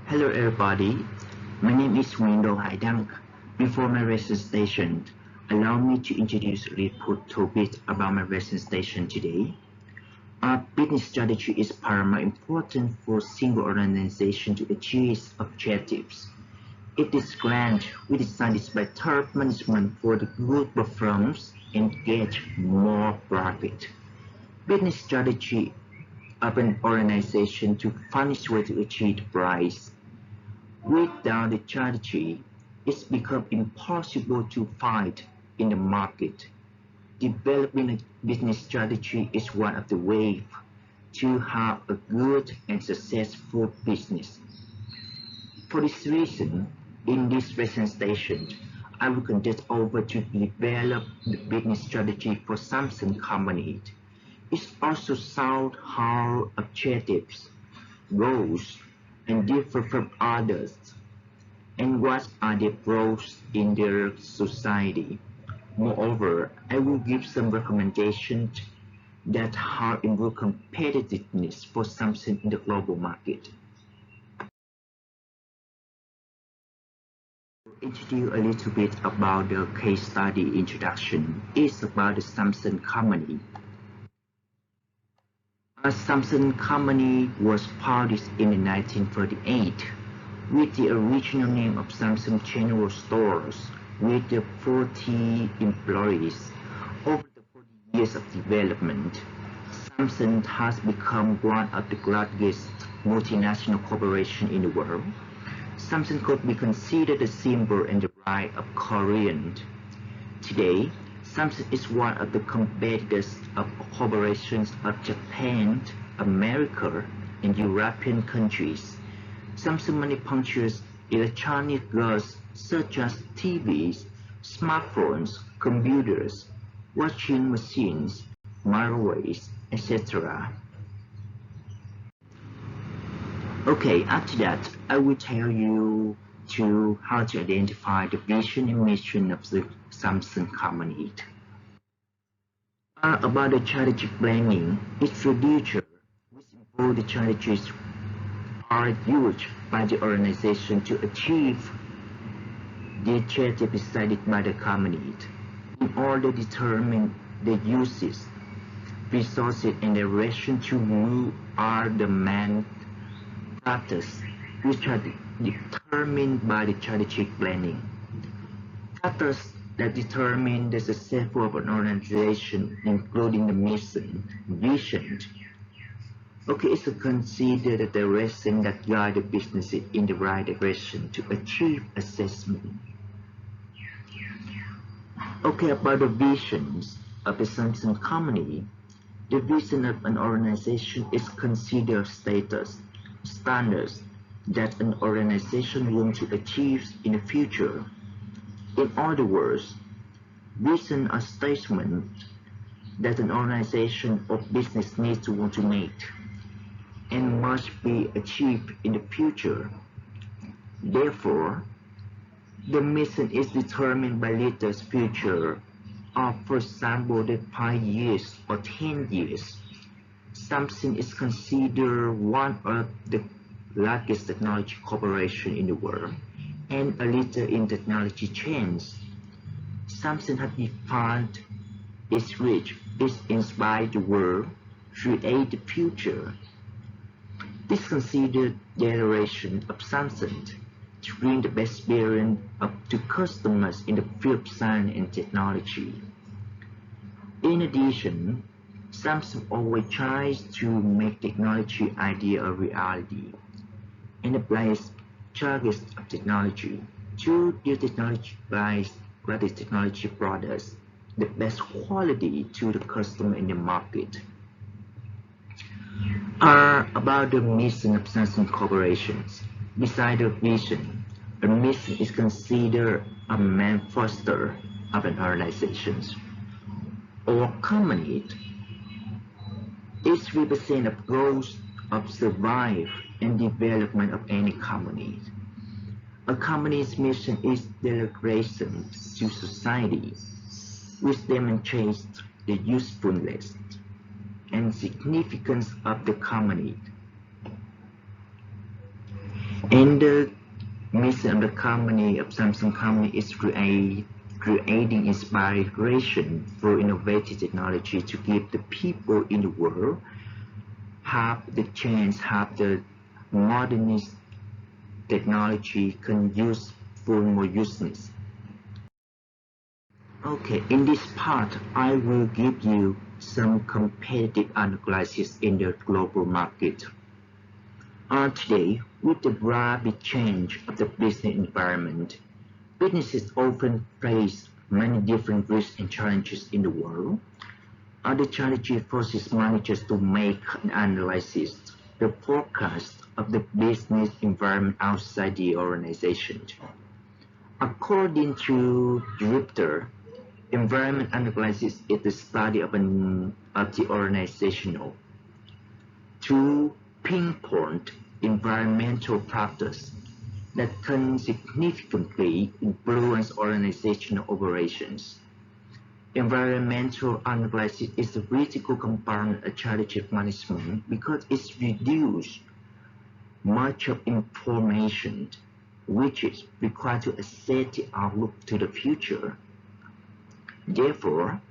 Hello everybody, my name is Nguyen. Before my racing station, allow me to introduce a little bit about my racing station today. Our business strategy is paramount important for single organization to achieve objectives. It is grand, we designed it by top management for the good performance and get more profit. Business strategy of an organization to find its way to achieve the price. Without the strategy, it's become impossible to fight in the market. Developing a business strategy is one of the ways to have a good and successful business. For this reason, in this presentation, I will conduct over to develop the business strategy for Samsung company. It also shows how objectives, goals, and differ from others, and what are their roles in their society. Moreover, I will give some recommendations that how improve competitiveness for Samsung in the global market. Introduce a little bit about the case study introduction. It's about the Samsung company. A Samsung company was founded in 1938 with the original name of Samsung General Stores with the 40 employees. Over the 40 years of development, Samsung has become one of the largest multinational corporations in the world. Samsung could be considered the symbol and the pride of Korean. Today, Samsung is one of the competitors of corporations of Japan, America, and European countries. Samsung manufactures electronic goods such as TVs, smartphones, computers, washing machines, microwaves, etc. Okay, after that, I will tell you how to identify the vision and mission of the Samsung company. About the strategic planning, its future, which involve the strategies are used by the organization to achieve the objective decided by the company. In order to determine the uses, resources, and direction to move are the main factors which are determined by the strategic planning. Factors that determine the success of an organization, including the mission, vision. Okay, it's consider the direction that guide the business in the right direction to achieve assessment. Okay, about the visions of the Samsung company, the vision of an organization is considered status, standards that an organization wants to achieve in the future. In other words, vision are statements that an organization or business needs to want to make and must be achieved in the future. Therefore, the mission is determined by leaders' future of, for example, the 5 years or 10 years. Samsung is considered one of the largest technology corporations in the world and a leader in technology trends. Samsung has defined its reach is inspire the world, create the future. This considered the direction of Samsung to bring the best experience up to customers in the field of science and technology. In addition, Samsung always tries to make technology idea a reality and applies targets of technology to their technology technology products the best quality to the customer in the market. Are about the mission of Samsung corporations. Besides the vision, a mission is considered a main foster of an organization or company. It represents the goals of survival and development of any company. A company's mission is delegation to society, which demonstrates the usefulness and significance of the company. And the mission of the company of Samsung company is creating inspiration for innovative technology to give the people in the world have the chance, have the modernist technology can use for more uses. Okay, in this part, I will give you some competitive analysis in the global market. Today, with the rapid change of the business environment, businesses often face many different risks and challenges in the world. Other challenges forces managers to make an analysis, the forecast of the business environment outside the organization. According to Richter, environment analysis is the study of the organizational to pinpoint environmental factors that can significantly influence organizational operations. Environmental analysis is a critical component of strategic management because it reduces much of information which is required to assess the outlook to the future. Therefore,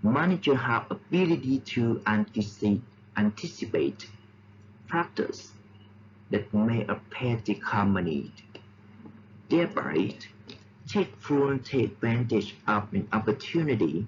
managers have ability to anticipate factors that may affect the company, thereby take full advantage of an opportunity,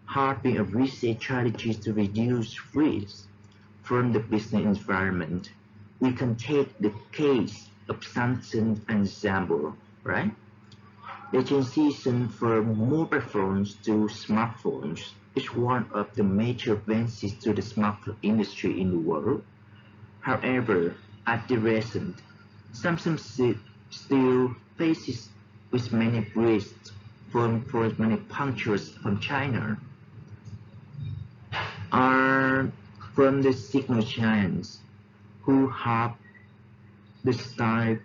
helping a research strategy to reduce risks from the business environment. We can take the case of Samsung ensemble, right? The transition from mobile phones to smartphones is one of the major advances to the smartphone industry in the world. However, at the present, Samsung still faces with many risks from foreign manufacturers from China, are from the signal giants who have the $5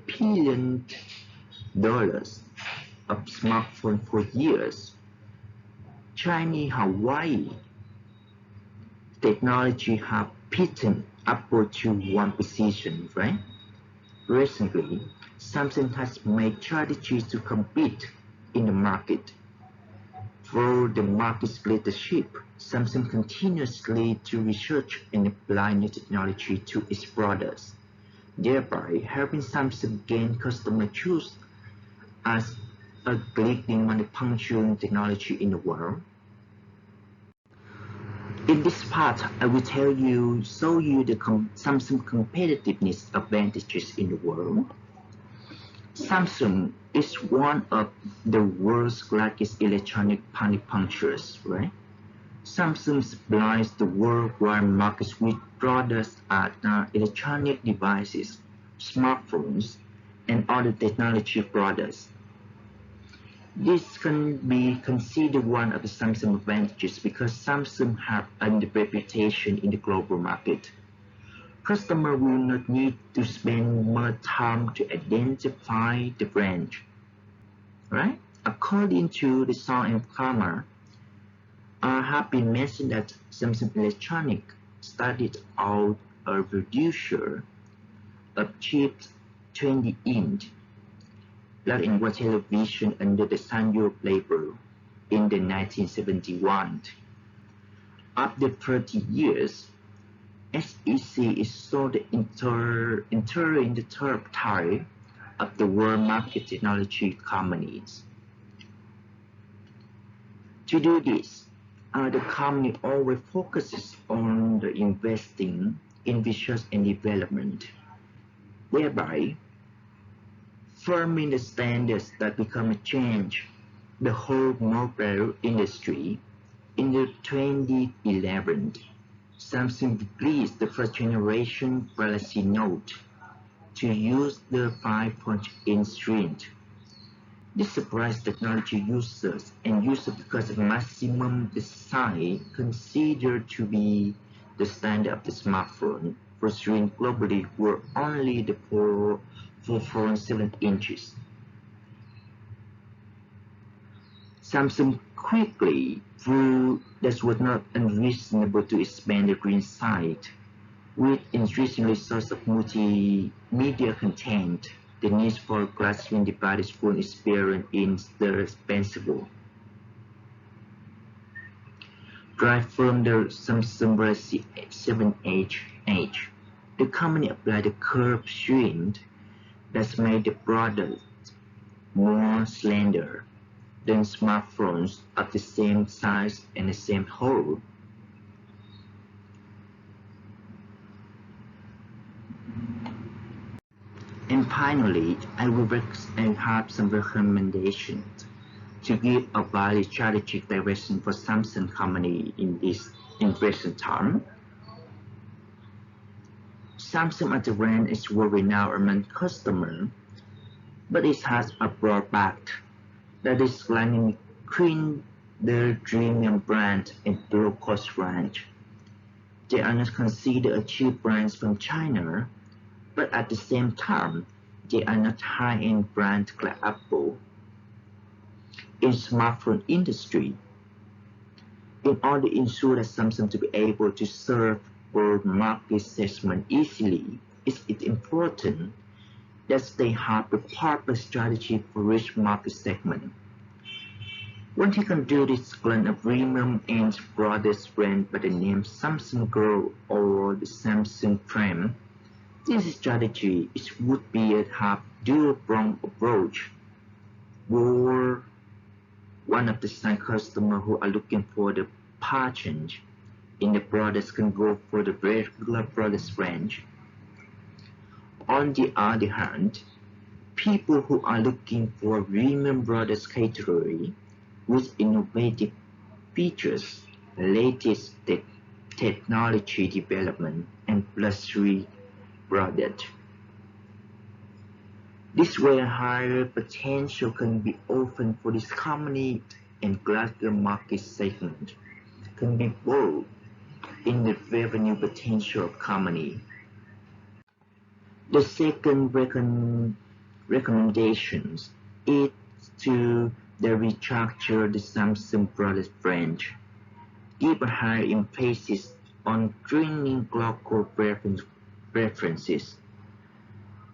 billion of smartphone for years. Chinese Hawaii technology have beaten Apple to one position, right? Recently, Samsung has made strategies to compete in the market. Through the market leadership, Samsung continuously to research and apply new technology to its products, thereby helping Samsung gain customer trust as a leading manufacturing technology in the world. In this part, I will show you the Samsung competitiveness advantages in the world. Samsung is one of the world's largest electronic manufacturers, right? Samsung supplies the worldwide market with products at electronic devices, smartphones, and other technology products. This can be considered one of the Samsung advantages because Samsung have a reputation in the global market. Customers will not need to spend more time to identify the brand, right? According to the Song and Karma, have been mentioned that Samsung Electronics started out a producer of cheap 20-inch black-and-white television under the Sanyo label in the 1971. After 30 years, SEC is sold entering the top tier of the world market technology companies. To do this, the company always focuses on the investing in research and development, thereby forming the standards that become a change the whole mobile industry. In the 2011, Samsung released the first generation Galaxy Note to use the 5-inch screen. This surprised technology users because of maximum design considered to be the standard of the smartphone for screen globally were only the 4.7 inches. Samsung quickly proved that it was not unreasonable to expand the screen size With increasing sources of multimedia content, the need for classroom device phone experience is indispensable. Derived from the Samsung Galaxy 7H, the company applied a curved trim that made the product more slender than smartphones of the same size and the same hole. And finally, I have some recommendations to give a valid strategic direction for Samsung company in this in present time. Samsung as a brand is well renowned among customers, but it has a drawback that is running between their premium brand and low-cost range. They are not considered a cheap brands from China, but at the same time, they are not high-end brands like Apple. In smartphone industry, in order to ensure that Samsung to be able to serve both market segments easily, it is important that they have the proper strategy for each market segment. One thing can do is blend a premium and broadest brand by the name Samsung Girl or the Samsung Frame. This strategy would be a half dual-pronged approach, where one of the side customers who are looking for the package in the products can go for the regular products range. On the other hand, people who are looking for a premium products category with innovative features, latest technology development, and luxury product. This way a higher potential can be opened for this company and larger market segment can be both in the revenue potential of company. The second recommendations is to the restructure the Samsung product range, give a higher emphasis on training local preferences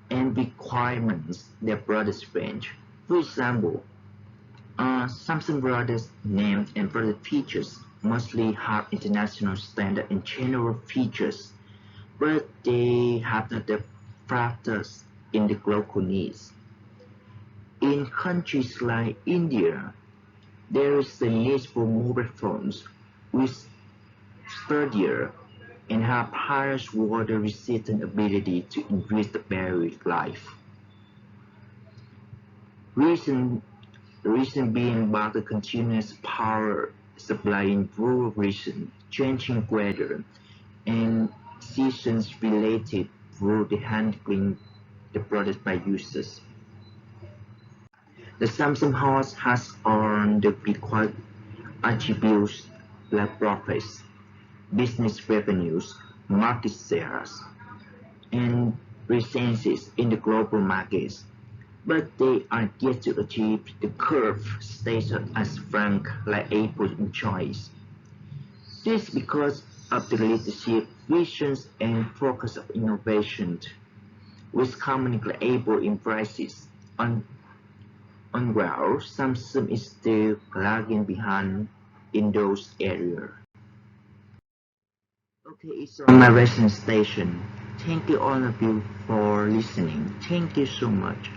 and requirements their product range. For example, Samsung products names and product features mostly have international standard and general features, but they have not the factors in the local needs. In countries like India, there is the need for mobile phones with sturdier and have higher water resistant ability to increase the battery life. Reason being about the continuous power supply in rural regions, changing weather, and seasons related to the handling the product by users. The Samsung House has earned the required attributes like profits, business revenues, market shares, and presences in the global markets, but they are yet to achieve the curved status as frank like Apple enjoys. This is because of the leadership, visions, and focus of innovation, which companies like Apple embraces. Well, Samsung is still lagging behind in those areas. Okay, it's on my resting station. Thank you all of you for listening. Thank you so much.